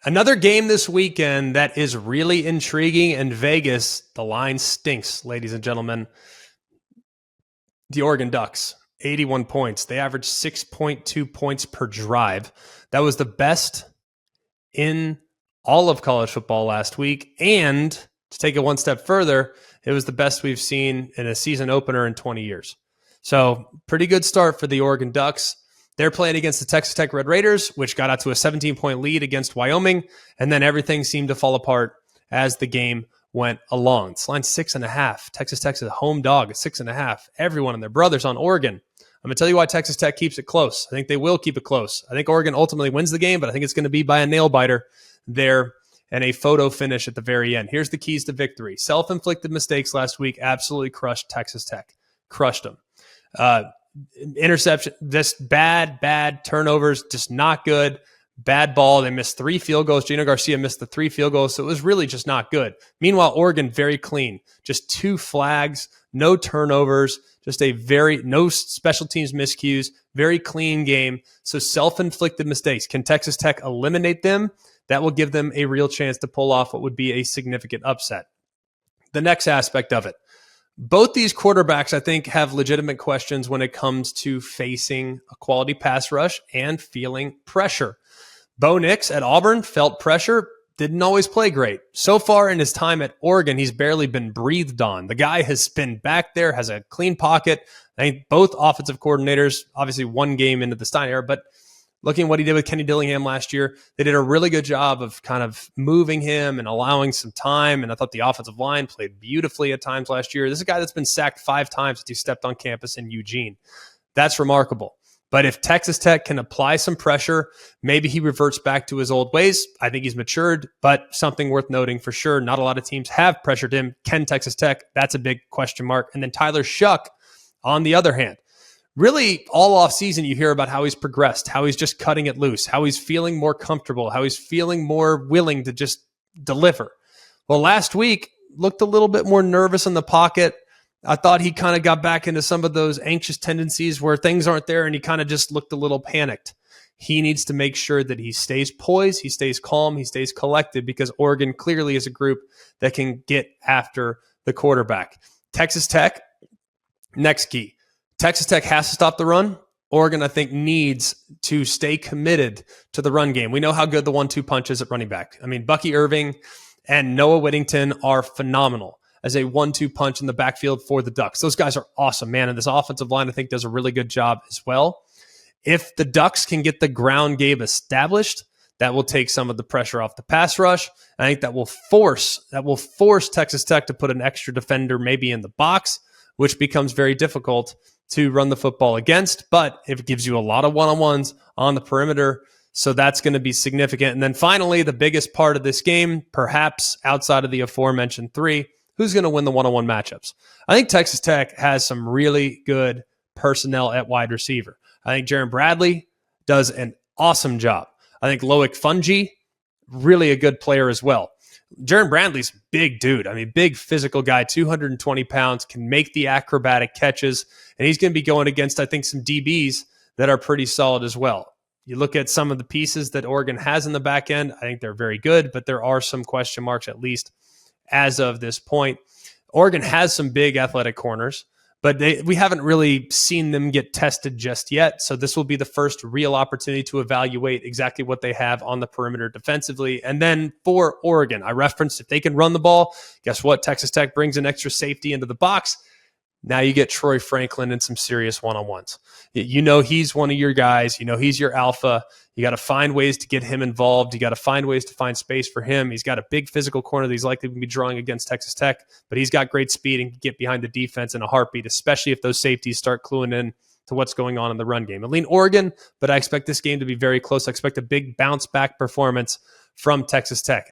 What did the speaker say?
Another game this weekend that is really intriguing in Vegas. The line stinks, ladies and gentlemen. The Oregon Ducks, 81 points. They averaged 6.2 points per drive. That was the best in all of college football last week. And to take it one step further, it was the best we've seen in a season opener in 20 years. So pretty good start for the Oregon Ducks. They're playing against the Texas Tech Red Raiders, which got out to a 17-point lead against Wyoming, and then everything seemed to fall apart as the game went along. It's line 6.5. Texas Tech's a home dog at 6.5. Everyone and their brothers on Oregon. I'm going to tell you why Texas Tech keeps it close. I think they will keep it close. I think Oregon ultimately wins the game, but I think it's going to be by a nail-biter there and a photo finish at the very end. Here's the keys to victory. Self-inflicted mistakes last week absolutely crushed Texas Tech. Crushed them. Interception, just bad turnovers, just not good. Bad ball. They missed 3 field goals. Gino Garcia missed the 3 field goals, so it was really just not good. Meanwhile, Oregon, very clean. Just 2 flags, no turnovers, just no special teams miscues, very clean game. So self-inflicted mistakes. Can Texas Tech eliminate them? That will give them a real chance to pull off what would be a significant upset. The next aspect of it. Both these quarterbacks, I think, have legitimate questions when it comes to facing a quality pass rush and feeling pressure. Bo Nix at Auburn felt pressure, didn't always play great. So far in his time at Oregon, he's barely been breathed on. The guy has been back there, has a clean pocket. I think both offensive coordinators, obviously one game into the Stein era, but looking at what he did with Kenny Dillingham last year, they did a really good job of kind of moving him and allowing some time. And I thought the offensive line played beautifully at times last year. This is a guy that's been sacked 5 times since he stepped on campus in Eugene. That's remarkable. But if Texas Tech can apply some pressure, maybe he reverts back to his old ways. I think he's matured, but something worth noting for sure. Not a lot of teams have pressured him. Can Texas Tech? That's a big question mark. And then Tyler Shuck, on the other hand, really, all off season, you hear about how he's progressed, how he's just cutting it loose, how he's feeling more comfortable, how he's feeling more willing to just deliver. Well, last week, looked a little bit more nervous in the pocket. I thought he kind of got back into some of those anxious tendencies where things aren't there, and he kind of just looked a little panicked. He needs to make sure that he stays poised, he stays calm, he stays collected, because Oregon clearly is a group that can get after the quarterback. Texas Tech, next key. Texas Tech has to stop the run. Oregon, I think, needs to stay committed to the run game. We know how good the 1-2 punch is at running back. I mean, Bucky Irving and Noah Whittington are phenomenal as a 1-2 punch in the backfield for the Ducks. Those guys are awesome, man. And this offensive line, I think, does a really good job as well. If the Ducks can get the ground game established, that will take some of the pressure off the pass rush. I think that will force Texas Tech to put an extra defender maybe in the box, which becomes very difficult to run the football against, but it gives you a lot of one-on-ones on the perimeter, so that's going to be significant. And then finally, the biggest part of this game, perhaps outside of the aforementioned 3, who's going to win the one-on-one matchups? I think Texas Tech has some really good personnel at wide receiver. I think Jaron Bradley does an awesome job. I think Loic Fungi, really a good player as well. Jaron Bradley's big dude. I mean, big physical guy, 220 pounds, can make the acrobatic catches, and he's going to be going against, I think, some DBs that are pretty solid as well. You look at some of the pieces that Oregon has in the back end, I think they're very good, but there are some question marks, at least as of this point. Oregon has some big athletic corners, but we haven't really seen them get tested just yet. So this will be the first real opportunity to evaluate exactly what they have on the perimeter defensively. And then for Oregon, I referenced if they can run the ball, guess what? Texas Tech brings an extra safety into the box. Now you get Troy Franklin in some serious one-on-ones. You know he's one of your guys. You know he's your alpha. You got to find ways to get him involved. You got to find ways to find space for him. He's got a big physical corner that he's likely to be drawing against Texas Tech, but he's got great speed and can get behind the defense in a heartbeat, especially if those safeties start cluing in to what's going on in the run game. I lean Oregon, but I expect this game to be very close. I expect a big bounce-back performance from Texas Tech.